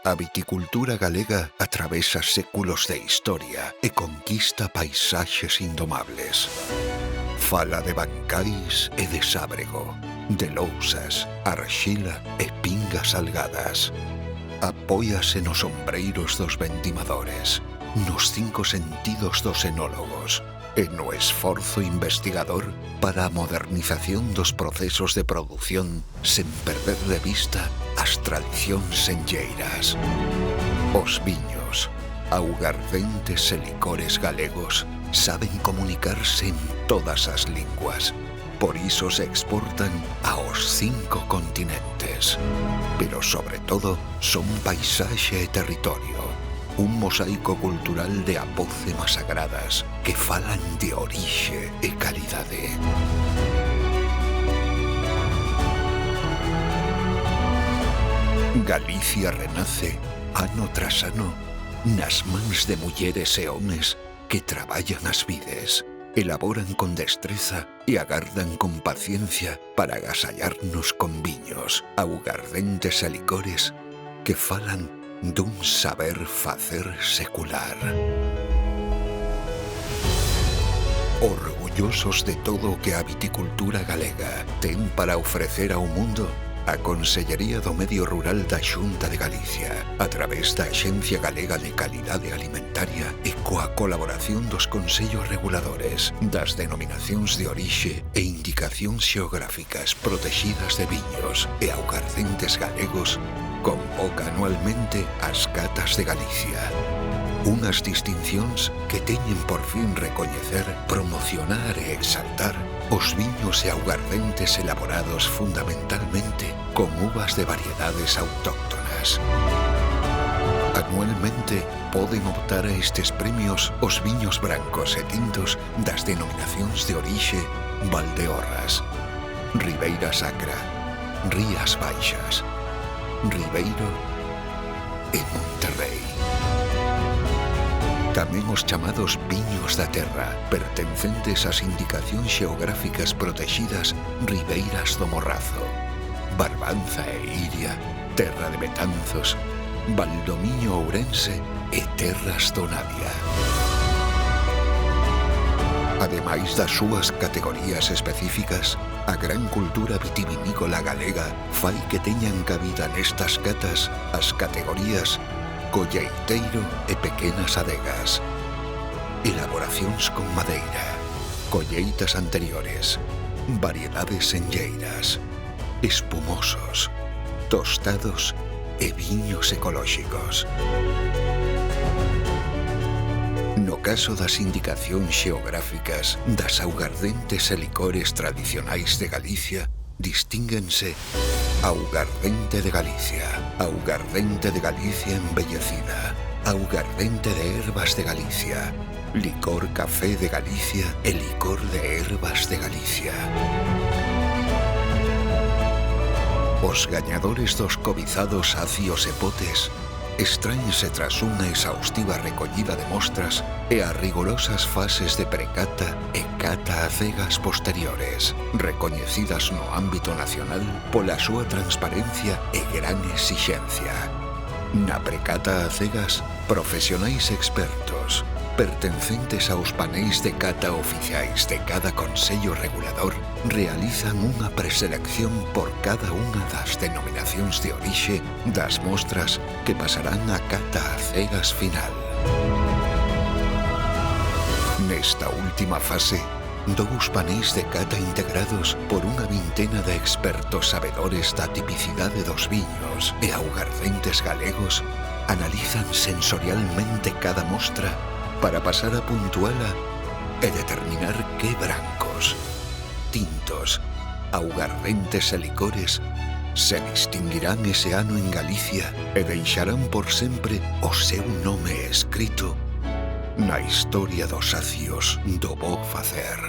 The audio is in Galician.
A viticultura galega atravesa séculos de historia e conquista paisaxes indomables. Fala de bancais e de sábrego, de lousas, arxila e pingas salgadas. Apóiase nos ombreiros dos ventimadores, nos 5 sentidos dos enólogos e no esforzo investigador para a modernización dos procesos de produción sen perder de vista as tradicións enlleiras. Os viños, augardentes e licores galegos saben comunicarse en todas as linguas. Por iso se exportan aos 5 continentes. Pero sobre todo son paisaxe e territorio. Un mosaico cultural de apócemas sagradas que falan de orixe e calidade. Galicia renace, ano tras ano, nas mans de mulleres e homes que traballan as vides, elaboran con destreza e agardan con paciencia para agasallarnos con viños, augardentes e licores que falan dun saber facer secular. Orgullosos de todo o que a viticultura galega ten para ofrecer ao mundo, a Consellería do Medio Rural da Xunta de Galicia, a través da Axencia Galega de Calidade Alimentaria e coa colaboración dos consellos reguladores das denominacións de orixe e indicacións xeográficas protexidas de viños e augardentes galegos, convoca anualmente as Catas de Galicia. Unhas distincións que teñen por fin recoñecer, promocionar e exaltar os viños e augardentes elaborados fundamentalmente con uvas de variedades autóctonas. Anualmente poden optar a estes premios os viños brancos e tintos das denominacións de orixe Valdeorras, Ribeira Sacra, Rías Baixas, Ribeiro e Monterrei. Tamén os chamados viños da terra, pertencentes ás indicacións xeográficas protexidas Ribeiras do Morrazo, Barbanza e Iria, Terra de Betanzos, Valdomiño Ourense e Terras do Navia. Ademais das súas categorías específicas, a gran cultura vitivinícola galega fai que teñan cabida nestas catas as categorías colleiteiro e pequenas adegas, elaboracións con madeira, colleitas anteriores, variedades enlleiras, espumosos, tostados e viños ecolóxicos. No caso das indicacións xeográficas das augardentes e licores tradicionais de Galicia, distínguense augardente de Galicia, augardente de Galicia embellecida, augardente de Herbas de Galicia, licor café de Galicia e licor de Herbas de Galicia. Os gañadores dos cobizados acios e potes extraense tras unha exhaustiva recollida de mostras e as rigorosas fases de precata e cata a cegas posteriores, recoñecidas no ámbito nacional pola súa transparencia e gran exixencia. Na precata a cegas, profesionais expertos, pertencentes aos paneis de cata oficiais de cada consello regulador, realizan unha preselección por cada unha das denominacións de orixe das mostras que pasarán a cata a cegas final. Nesta última fase, 2 paneis de cata integrados por unha vintena de expertos sabedores da tipicidade dos viños e augardentes galegos analizan sensorialmente cada mostra para pasar a puntuala e determinar que brancos, tintos, augardentes e licores se distinguirán ese ano en Galicia e deixarán por sempre o seu nome escrito na historia dos acios do bo facer.